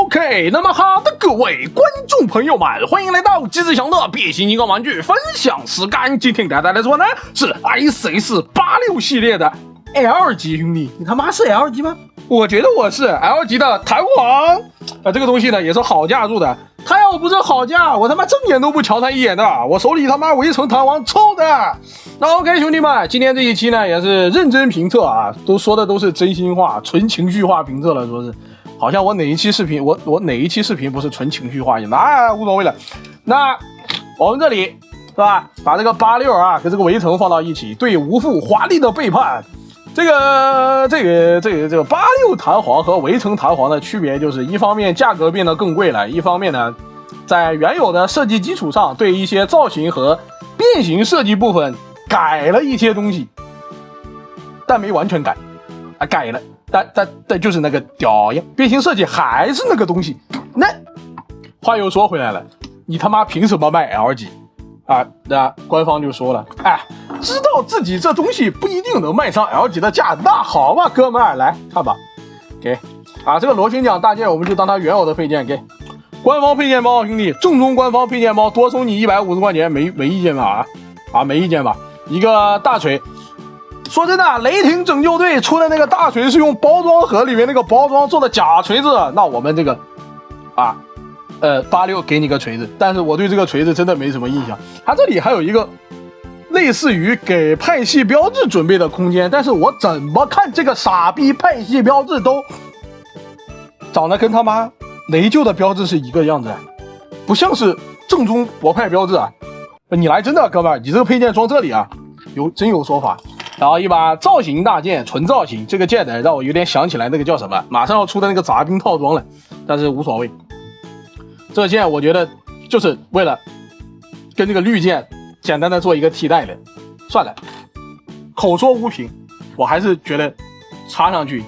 OK， 那么好的各位观众朋友们，欢迎来到机智祥的变形金刚玩具分享时间。今天给大家来说呢是 ICS86 系列的 L 级兄弟，你他妈是 L 级吗？我觉得我是 L 级的弹簧这个东西呢也是好价入的，它要不是好价，我他妈正眼都不瞧它一眼的，我手里他妈围城弹簧臭的。那 OK 兄弟们，今天这一期呢也是认真评测啊，都说的都是真心话，纯情绪化评测了，说是好像我哪一期视频我哪一期视频不是纯情绪化一样，那无所谓了。那我们这里是吧，把这个86啊跟这个围城放到一起，对无父华丽的背叛。这个86弹簧和围城弹簧的区别就是，一方面价格变得更贵了，一方面呢，在原有的设计基础上，对一些造型和变形设计部分改了一些东西，但没完全改啊，改了，但就是那个屌样，变形设计还是那个东西。那话又说回来了，你他妈凭什么卖 L 级？啊，那官方就说了，哎，知道自己这东西不一定能卖上 L 级的价，那好吧，哥们儿，来看吧，给啊，这个螺旋桨大件我们就当它原有的配件，给官方配件包，兄弟，正宗官方配件包，多收你150块钱，没意见吧？没意见吧？一个大锤，说真的，雷霆拯救队出的那个大锤是用包装盒里面那个包装做的假锤子，那我们这个86给你个锤子，但是我对这个锤子真的没什么印象。它这里还有一个类似于给派系标志准备的空间，但是我怎么看这个傻逼派系标志都长得跟他妈雷旧的标志是一个样子，不像是正宗博派标志啊！你来真的哥们儿，你这个配件装这里啊，真有说法。然后一把造型大件，纯造型，这个件呢让我有点想起来那个叫什么，马上要出的那个杂兵套装了，但是无所谓。这个件我觉得就是为了跟这个绿箭简单的做一个替代的，算了，口说无凭，我还是觉得插上去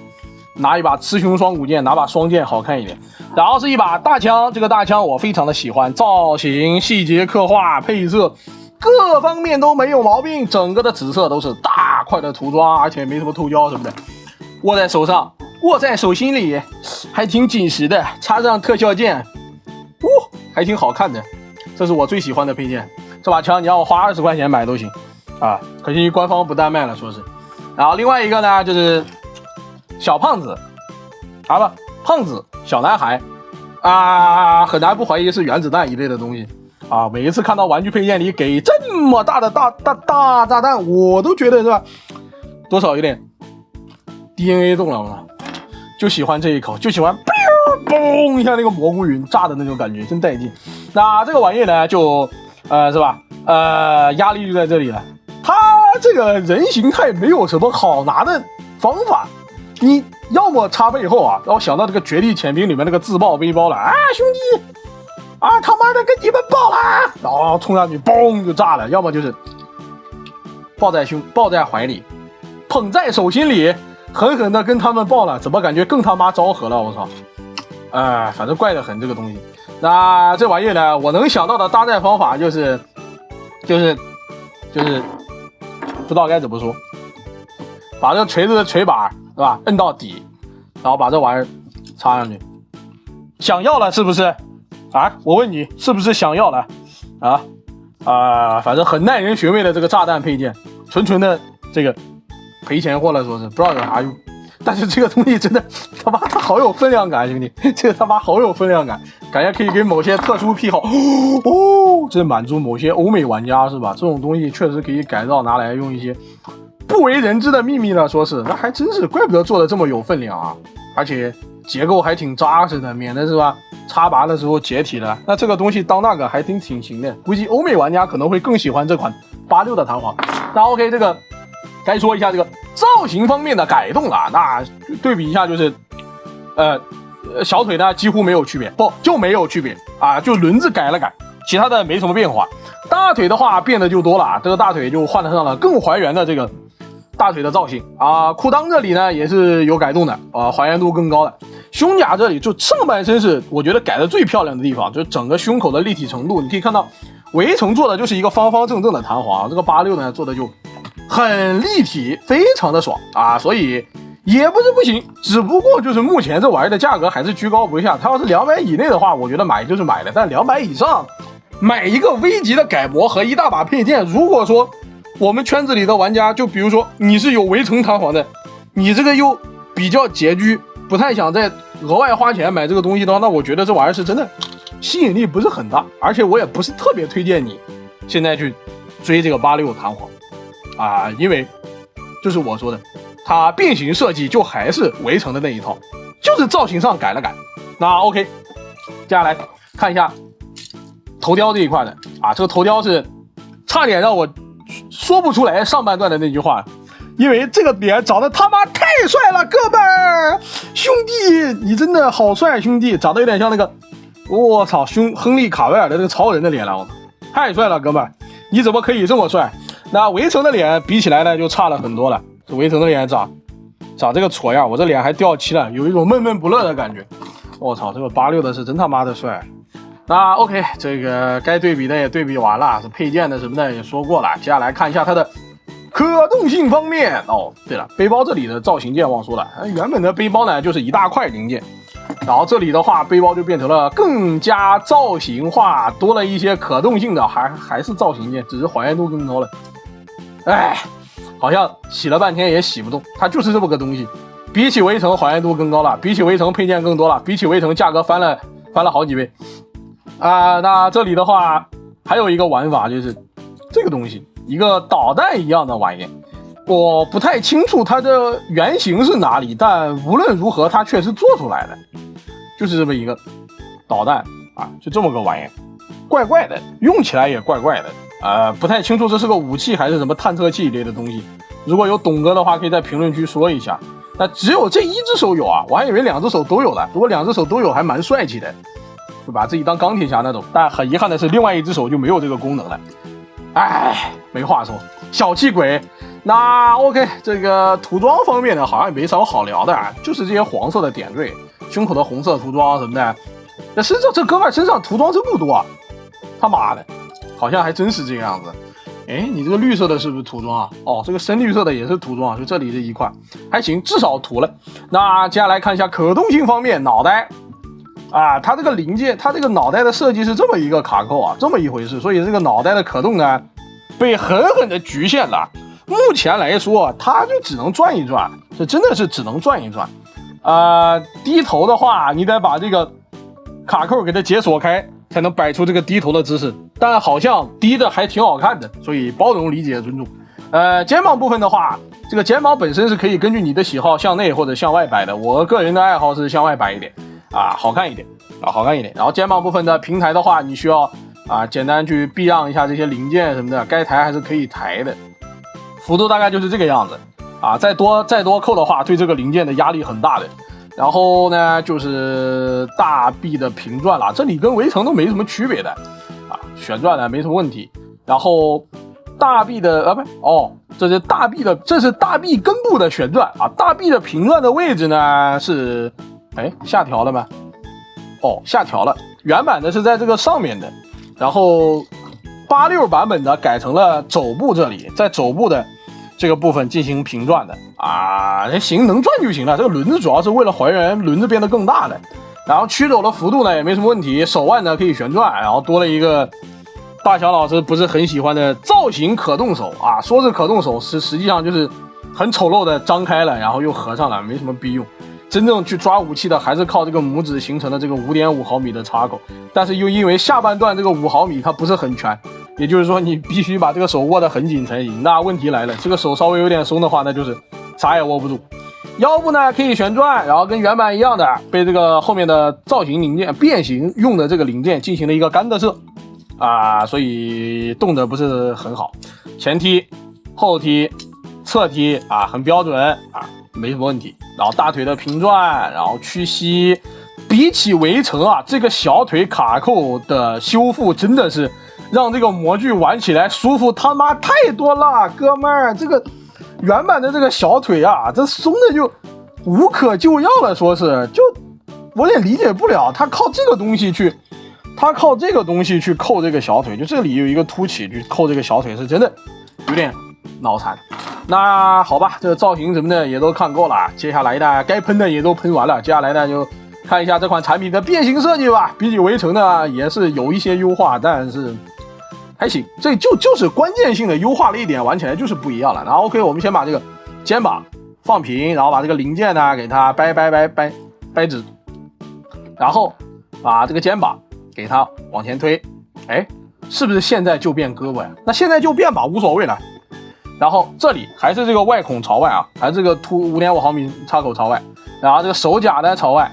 拿一把雌雄双股剑，拿把双剑好看一点。然后是一把大枪，这个大枪我非常的喜欢，造型、细节刻画、配色各方面都没有毛病，整个的紫色都是大块的涂装，而且没什么透胶什么的，握在手上，握在手心里还挺紧实的，插上特效键还挺好看的，这是我最喜欢的配件。这把枪你让我花20块钱买都行啊，可惜官方不单卖了，说是。然后另外一个呢，就是小胖子胖子小男孩啊，很难不怀疑是原子弹一类的东西啊。每一次看到玩具配件里给这么大的大炸弹，我都觉得是吧，多少有点 DNA 动了嘛，就喜欢这一口，就喜欢嘣一下那个蘑菇云炸的那种感觉，真带劲。那这个玩意呢，就是吧，压力就在这里了。它这个人形态没有什么好拿的方法，你要么插背后啊，让我想到这个《绝地潜兵》里面那个自爆背包了啊，兄弟啊，他妈的跟你们爆了，然后冲上去嘣就炸了，要么就是抱在怀里，捧在手心里，狠狠的跟他们爆了，怎么感觉更他妈昭和了？我操！反正怪得很这个东西。那这玩意呢，我能想到的搭载方法就是不知道该怎么说，把这锤子的锤把是吧摁到底，然后把这玩意儿插上去。想要了是不是啊？我问你是不是想要了反正很耐人寻味的这个炸弹配件，纯的这个赔钱货了，说是不知道有啥用。但是这个东西真的他妈它好有分量感，兄弟，这个他妈好有分量感，感觉可以给某些特殊癖好这满足某些欧美玩家是吧？这种东西确实可以改造拿来用一些不为人知的秘密呢，说是那还真是怪不得做的这么有分量啊，而且结构还挺扎实的，免得是吧插拔的时候解体了。那这个东西当那个还挺行的，估计欧美玩家可能会更喜欢这款86的弹簧。那 OK， 这个该说一下这个造型方面的改动了，那对比一下就是小腿呢几乎没有区别，就没有区别啊，就轮子改了改，其他的没什么变化。大腿的话变得就多了，这个大腿就换上了更还原的这个大腿的造型啊。裤裆这里呢也是有改动的还原度更高的。胸甲这里就上半身是我觉得改的最漂亮的地方，就是整个胸口的立体程度，你可以看到围城做的就是一个方方正正的弹簧，这个86呢做的就很立体，非常的爽啊，所以也不是不行，只不过就是目前这玩意的价格还是居高不下。它要是200以内的话，我觉得买就是买的，但200以上买一个危级的改模和一大把配件，如果说我们圈子里的玩家，就比如说你是有围城弹簧的，你这个又比较拮据，不太想再额外花钱买这个东西的话，那我觉得这玩意是真的吸引力不是很大，而且我也不是特别推荐你现在去追这个86弹簧啊，因为就是我说的，它变形设计就还是围城的那一套，就是造型上改了改。那 OK， 接下来看一下头雕这一块的啊，这个头雕是差点让我说不出来上半段的那句话，因为这个脸长得他妈太帅了，哥们儿，兄弟，你真的好帅，兄弟，长得有点像那个，我操，亨利卡维尔的这个超人的脸了，我操，太帅了，哥们儿，你怎么可以这么帅？那围城的脸比起来呢，就差了很多了。这围城的脸长这个矬样，我这脸还掉漆了，有一种闷闷不乐的感觉。我操，这个86的是真他妈的帅。那 OK， 这个该对比的也对比完了，是配件的什么的也说过了。接下来看一下它的可动性方面。哦，对了，背包这里的造型件忘说了，原本的背包呢就是一大块零件，然后这里的话背包就变成了更加造型化，多了一些可动性的，还是造型件，只是还原度更高了。哎，好像洗了半天也洗不动，它就是这么个东西。比起围城还原度更高了，比起围城配件更多了，比起围城价格翻了好几倍。那这里的话还有一个玩法，就是这个东西，一个导弹一样的玩意，我不太清楚它的原型是哪里，但无论如何它确实做出来的，就是这么一个导弹啊，就这么个玩意，怪怪的，用起来也怪怪的。不太清楚这是个武器还是什么探测器一类的东西，如果有懂哥的话可以在评论区说一下。那只有这一只手有啊，我还以为2只手都有的，如果2只手都有还蛮帅气的，就把自己当钢铁侠那种。但很遗憾的是另外一只手就没有这个功能了，哎，没话说，小气鬼。那 OK， 这个涂装方面呢好像也没什么好聊的啊，就是这些黄色的点缀，胸口的红色涂装什么的。那身上这哥们身上涂装真不多啊，他妈的好像还真是这个样子。哎，你这个绿色的是不是涂装啊？哦，这个深绿色的也是涂装，就这里这一块还行，至少涂了。那接下来看一下可动性方面，脑袋啊，它这个零件，它这个脑袋的设计是这么一个卡扣啊，这么一回事，所以这个脑袋的可动呢被狠狠的局限了。目前来说，它就只能转一转，这真的是只能转一转。低头的话，你得把这个卡扣给它解锁开，才能摆出这个低头的姿势，但好像低的还挺好看的，所以包容、理解、尊重。肩膀部分的话，这个肩膀本身是可以根据你的喜好向内或者向外摆的，我个人的爱好是向外摆一点啊，好看一点啊，好看一点。然后肩膀部分的平台的话，你需要简单去避让一下这些零件什么的，该抬还是可以抬的，幅度大概就是这个样子啊。再多扣的话，对这个零件的压力很大的。然后呢，就是大臂的平转了，这里跟围城都没什么区别的啊，旋转呢没什么问题。然后大臂的这是大臂根部的旋转啊，大臂的平转的位置呢是下调了吗？下调了，原版的是在这个上面的，然后86版本的改成了肘部这里，在肘部的这个部分进行平转的啊，行，能转就行了。这个轮子主要是为了还原轮子变得更大的，然后曲肘的幅度呢也没什么问题，手腕呢可以旋转，然后多了一个大小老师不是很喜欢的造型可动手啊，说是可动手，实际上就是很丑陋的张开了，然后又合上了，没什么逼用。真正去抓武器的还是靠这个拇指形成的这个 5.5 毫米的插口，但是又因为下半段这个5毫米它不是很全，也就是说你必须把这个手握得很紧才行。那问题来了，这个手稍微有点松的话，那就是啥也握不住。腰部呢可以旋转，然后跟原版一样的被这个后面的造型零件变形用的这个零件进行了一个干的射啊，所以动得不是很好。前踢、后踢、侧踢啊，很标准啊，没什么问题。然后大腿的平转，然后屈膝，比起围城啊，这个小腿卡扣的修复真的是让这个模具玩起来舒服他妈太多了，哥们儿，这个原版的这个小腿啊，这松的就无可救药了，说是就我也理解不了，他靠这个东西去扣这个小腿，就这里有一个凸起去扣这个小腿，是真的有点脑残那好吧，这个造型什么的也都看够了，接下来呢，该喷的也都喷完了，接下来呢就看一下这款产品的变形设计吧。比起围城呢，也是有一些优化，但是还行，这就是关键性的优化了一点，玩起来就是不一样了。然后 OK， 我们先把这个肩膀放平，然后把这个零件呢给它掰直，然后把这个肩膀给它往前推，哎，是不是现在就变胳膊呀？那现在就变吧，无所谓了。然后这里还是这个外孔朝外啊，还是这个凸 5.5 毫米插口朝外，然后这个手甲呢朝外，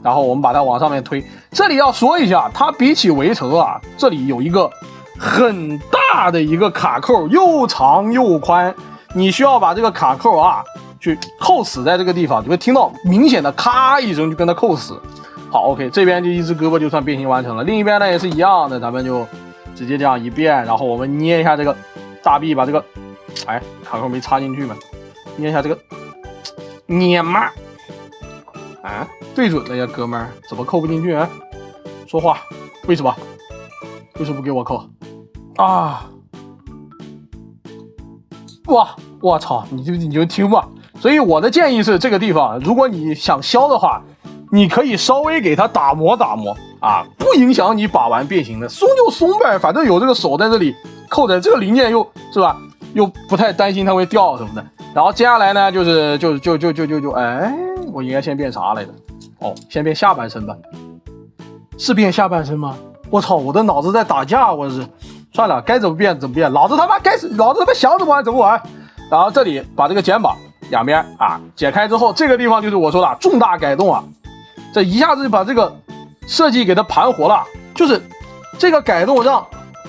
然后我们把它往上面推。这里要说一下，它比起围城啊，这里有一个很大的一个卡扣，又长又宽，你需要把这个卡扣啊去扣死在这个地方，就会听到明显的咔一声就跟它扣死。好 OK， 这边就一只胳膊就算变形完成了，另一边呢也是一样的，咱们就直接这样一变，然后我们捏一下这个大臂，把这个卡扣没插进去嘛，捏一下这个捏嘛，对准了呀，哥们儿，怎么扣不进去啊？说话，为什么不给我扣啊？哇，我操，你就听吧。所以我的建议是，这个地方如果你想削的话，你可以稍微给它打磨啊，不影响你把玩变形的，松就松呗，反正有这个手在这里扣着，这个零件又是吧？又不太担心它会掉什么的。然后接下来呢，我应该先变啥来着？先变下半身吧。是变下半身吗？我操，我的脑子在打架，我是。算了，该怎么变怎么变，老子他妈想怎么玩怎么玩。然后这里把这个肩膀两边啊解开之后，这个地方就是我说的重大改动啊，这一下子就把这个设计给它盘活了，就是这个改动让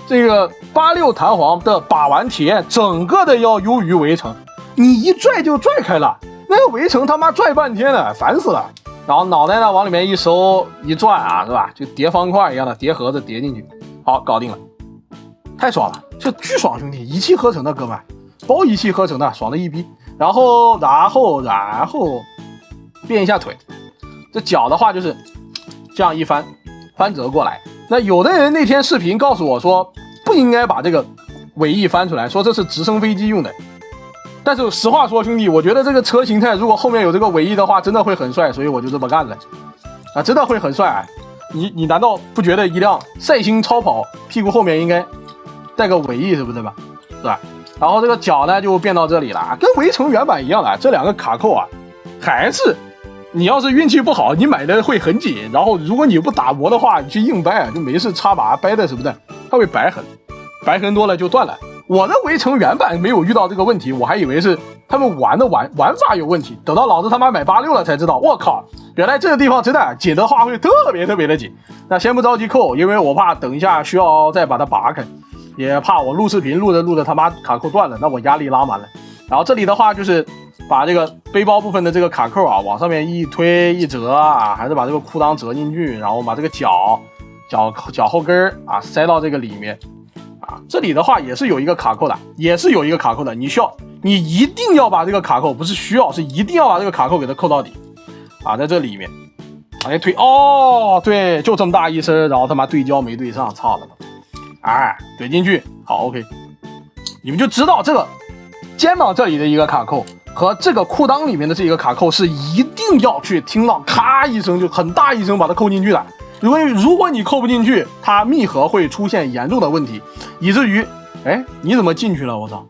这个86弹簧的把玩体验整个的要优于围城，你一拽就拽开了，那个围城他妈拽半天了，烦死了。然后脑袋呢往里面一收一转啊，是吧？就叠方块一样的叠盒子叠进去，好，搞定了。太爽了，这巨爽，兄弟，一气呵成的，哥们，包一气呵成的，爽的一逼。然后变一下腿，这脚的话就是这样一翻折过来。那有的人那天视频告诉我说不应该把这个尾翼翻出来，说这是直升飞机用的。但是实话说，兄弟，我觉得这个车形态如果后面有这个尾翼的话，真的会很帅，所以我就这么干了啊，真的会很帅啊。你难道不觉得一辆赛星超跑屁股后面应该带个尾翼，是不是吧？是吧？然后这个脚呢就变到这里了，跟围城原版一样的。这两个卡扣啊，还是你要是运气不好，你买的会很紧。然后如果你不打磨的话，你去硬掰就没事插把掰的什么的，它会白痕多了就断了。我的围城原版没有遇到这个问题，我还以为是他们玩法有问题。等到老子他妈买86了才知道，我靠，原来这个地方真的紧的话会特别的紧。那先不着急扣，因为我怕等一下需要再把它拔开。也怕我录视频录着他妈卡扣断了，那我压力拉满了。然后这里的话就是把这个背包部分的这个卡扣啊往上面一推一折啊，还是把这个裤裆折进去，然后把这个脚后跟啊塞到这个里面啊。这里的话也是有一个卡扣的，你一定要把这个卡扣，不是需要，是一定要把这个卡扣给它扣到底啊，在这里面往前推。对，就这么大一声，然后他妈对焦没对上，操了吧。怼进去，好 OK， 你们就知道这个肩膀这里的一个卡扣和这个裤裆里面的这一个卡扣是一定要去听到咔一声就很大一声把它扣进去的。如果你扣不进去，它密合会出现严重的问题，以至于你怎么进去了？我操！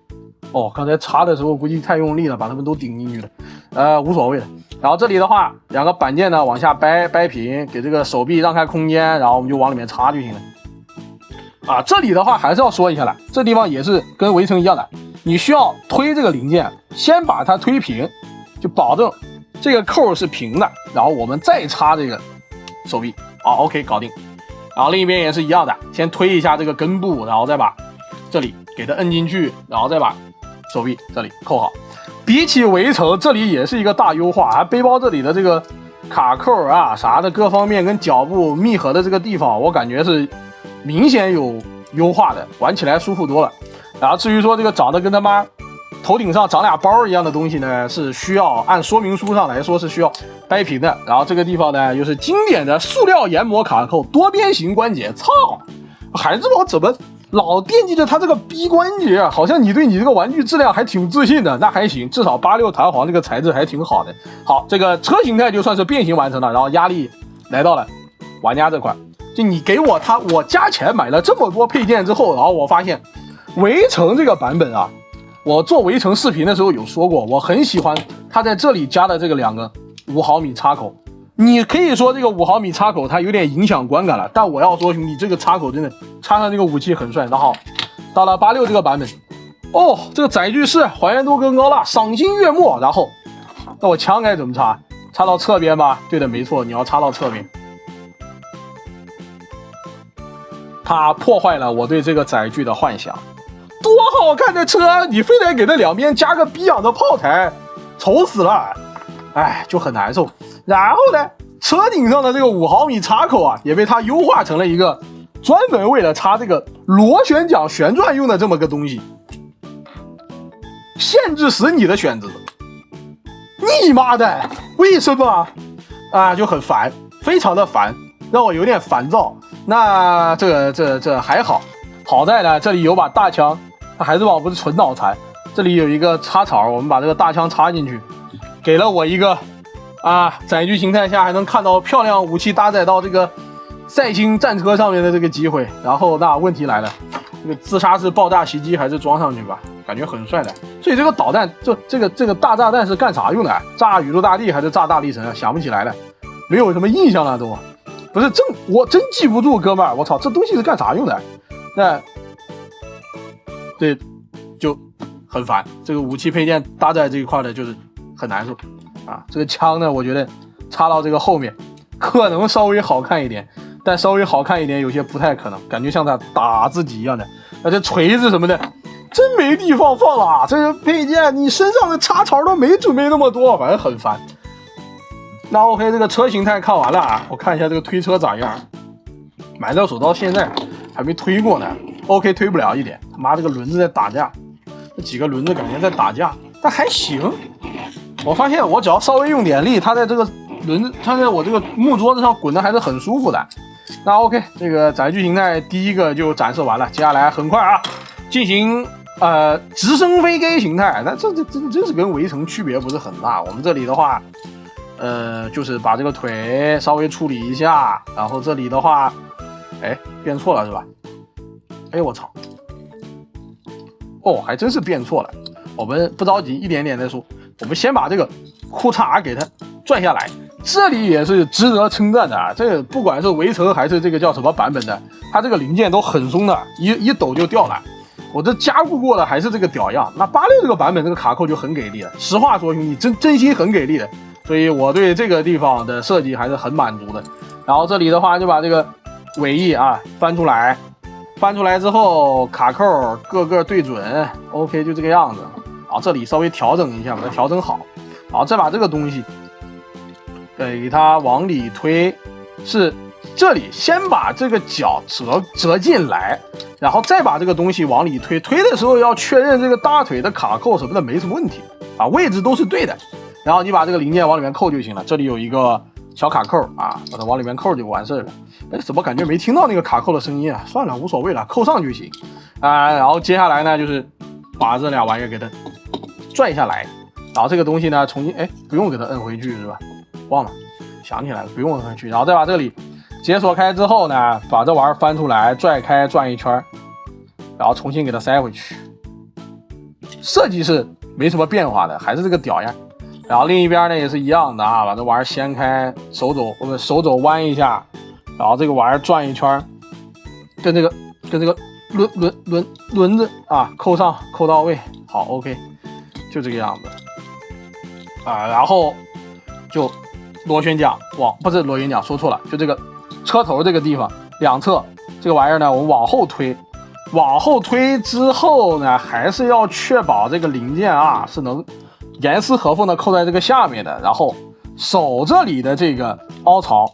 刚才插的时候估计太用力了，把它们都顶进去了，无所谓的。然后这里的话，两个板件呢往下掰平，给这个手臂让开空间，然后我们就往里面插就行了。这里的话还是要说一下了，这地方也是跟围城一样的，你需要推这个零件，先把它推平，就保证这个扣是平的，然后我们再插这个手臂，OK， 搞定。然后另一边也是一样的，先推一下这个根部，然后再把这里给它摁进去，然后再把手臂这里扣好。比起围城，这里也是一个大优化，背包这里的这个卡扣啊啥的各方面跟脚部密合的这个地方，我感觉是明显有优化的，玩起来舒服多了。然后至于说这个长得跟他妈头顶上长俩包一样的东西呢，是需要按说明书上来说是需要掰平的。然后这个地方呢，又是经典的塑料研磨卡扣多边形关节，操，还是我怎么老惦记着它这个逼关节，好像你对你这个玩具质量还挺自信的，那还行，至少86弹簧这个材质还挺好的。好，这个车形态就算是变形完成了，然后压力来到了玩家这块。就你给我它，我加钱买了这么多配件之后，然后我发现围城这个版本啊，我做围城视频的时候有说过，我很喜欢它在这里加的这个2个5毫米插口。你可以说这个5毫米插口它有点影响观感了，但我要说兄弟，这个插口真的插上这个武器很帅。然后到了86这个版本，哦，这个载具室还原度更高了，赏心悦目。然后那我枪该怎么插？插到侧边吧？对的，没错，你要插到侧边。它破坏了我对这个载具的幻想。多好看的车，你非得给它2边加个逼样的炮台，丑死了，哎，就很难受。然后呢，车顶上的这个5毫米插口啊，也被它优化成了一个专门为了插这个螺旋桨旋转用的这么个东西，限制死你的选择。你妈的，为什么啊？就很烦，非常的烦，让我有点烦躁。那这还好，好在呢，这里有把大枪，它还是不是纯脑残。这里有一个插槽，我们把这个大枪插进去，给了我一个载具形态下还能看到漂亮武器搭载到这个赛星战车上面的这个机会。然后那问题来了，这个自杀式爆炸袭击还是装上去吧，感觉很帅的。所以这个导弹，这个大炸弹是干啥用的？炸宇宙大帝还是炸大力神啊？想不起来了，没有什么印象了都。不是我真记不住，哥们儿，我操，这东西是干啥用的？那对，就很烦。这个武器配件搭载这一块的，就是很难受啊。这个枪呢，我觉得插到这个后面可能稍微好看一点，但稍微好看一点有些不太可能，感觉像在打自己一样的。而且锤子什么的，真没地方放了。这个配件你身上的插槽都没准备那么多，反正很烦。那 OK， 这个车形态看完了啊，我看一下这个推车咋样。买到手到现在还没推过呢。OK， 推不了一点，他妈这个轮子在打架，这几个轮子感觉在打架，但还行。我发现我只要稍微用点力，它在这个轮子，它在我这个木桌子上滚的还是很舒服的。那 OK， 这个载具形态第一个就展示完了，接下来很快啊进行直升飞机形态。那这真是跟围城区别不是很大。我们这里的话。就是把这个腿稍微处理一下，然后这里的话，哎，变错了是吧？哎，我操！哦，还真是变错了。我们不着急，一点点再说。我们先把这个裤衩给它拽下来，这里也是值得称赞的啊。这个不管是围城还是这个叫什么版本的，它这个零件都很松的，一抖就掉了。我这加固过的还是这个屌样。那86这个版本这个卡扣就很给力了。实话说，兄弟，真心很给力的。所以我对这个地方的设计还是很满足的。然后这里的话就把这个尾翼翻出来之后，卡扣各个对准 ，OK 就这个样子。然后这里稍微调整一下，把它调整好。然后再把这个东西给它往里推，是这里先把这个脚折进来，然后再把这个东西往里推。推的时候要确认这个大腿的卡扣什么的没什么问题啊，位置都是对的。然后你把这个零件往里面扣就行了，这里有一个小卡扣啊，把它往里面扣就完事了。哎，怎么感觉没听到那个卡扣的声音啊？算了，无所谓了，扣上就行啊。然后接下来呢，就是把这俩玩意儿给它拽下来，然后这个东西呢重新不用给它摁回去是吧？忘了，想起来了，不用摁回去。然后再把这里解锁开之后呢，把这玩意儿翻出来，拽开转一圈，然后重新给它塞回去。设计是没什么变化的，还是这个屌样。然后另一边呢也是一样的啊，把这玩意儿掀开，手肘弯一下，然后这个玩意儿转一圈，跟这个轮子扣上，扣到位，好 OK， 就这个样子啊。然后就螺旋桨不是螺旋桨，说错了，就这个车头这个地方两侧这个玩意儿呢，我们往后推之后呢，还是要确保这个零件是能严丝合缝的扣在这个下面的，然后手这里的这个凹槽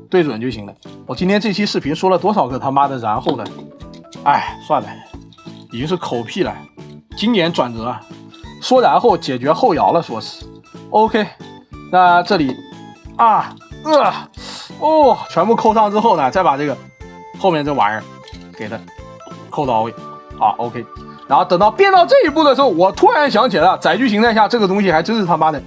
对准就行了。我今天这期视频说了多少个他妈的然后呢？哎，算了，已经是口屁了。经典转折，说然后解决后摇了，说是 OK。那这里全部扣上之后呢，再把这个后面这玩意儿给它扣到位啊 OK。然后等到变到这一步的时候，我突然想起来了，载具形态下这个东西还真是他妈的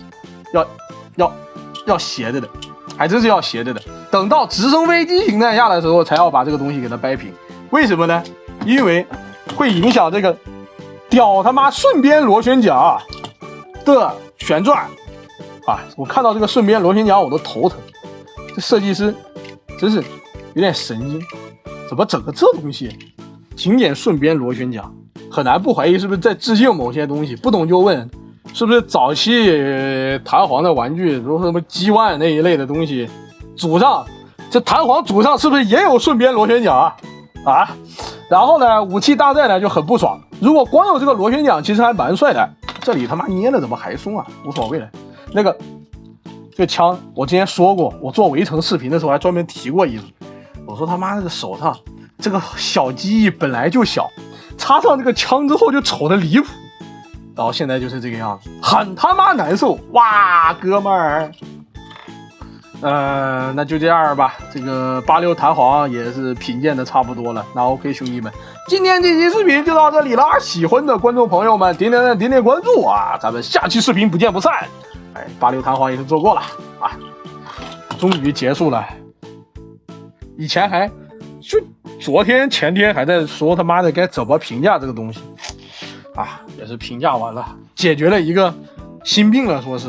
要斜着的，还真是要斜着的。等到直升飞机形态下的时候，才要把这个东西给它掰平。为什么呢？因为会影响这个屌他妈顺边螺旋桨的旋转啊！我看到这个顺边螺旋桨我都头疼，这设计师真是有点神经，怎么整个这东西？经典顺边螺旋桨，很难不怀疑是不是在致敬某些东西。不懂就问，是不是早期弹簧的玩具，比如说什么G1那一类的东西，组上这弹簧组上是不是也有顺边螺旋桨啊？然后呢，武器大战呢就很不爽。如果光有这个螺旋桨，其实还蛮帅的。这里他妈捏的怎么还松啊？无所谓了。这个枪，我之前说过，我做围城视频的时候还专门提过一次。我说他妈那个手上这个小机翼本来就小，插上这个枪之后就丑的离谱。然后现在就是这个样子，很他妈难受哇，哥们儿。那就这样吧。这个86弹簧也是品鉴的差不多了。那 OK， 兄弟们，今天这期视频就到这里了。喜欢的观众朋友们，点点关注啊！咱们下期视频不见不散。86弹簧也是做过了啊，终于结束了。以前还就昨天前天还在说他妈的该怎么评价这个东西啊，也是评价完了，解决了一个心病了，说是。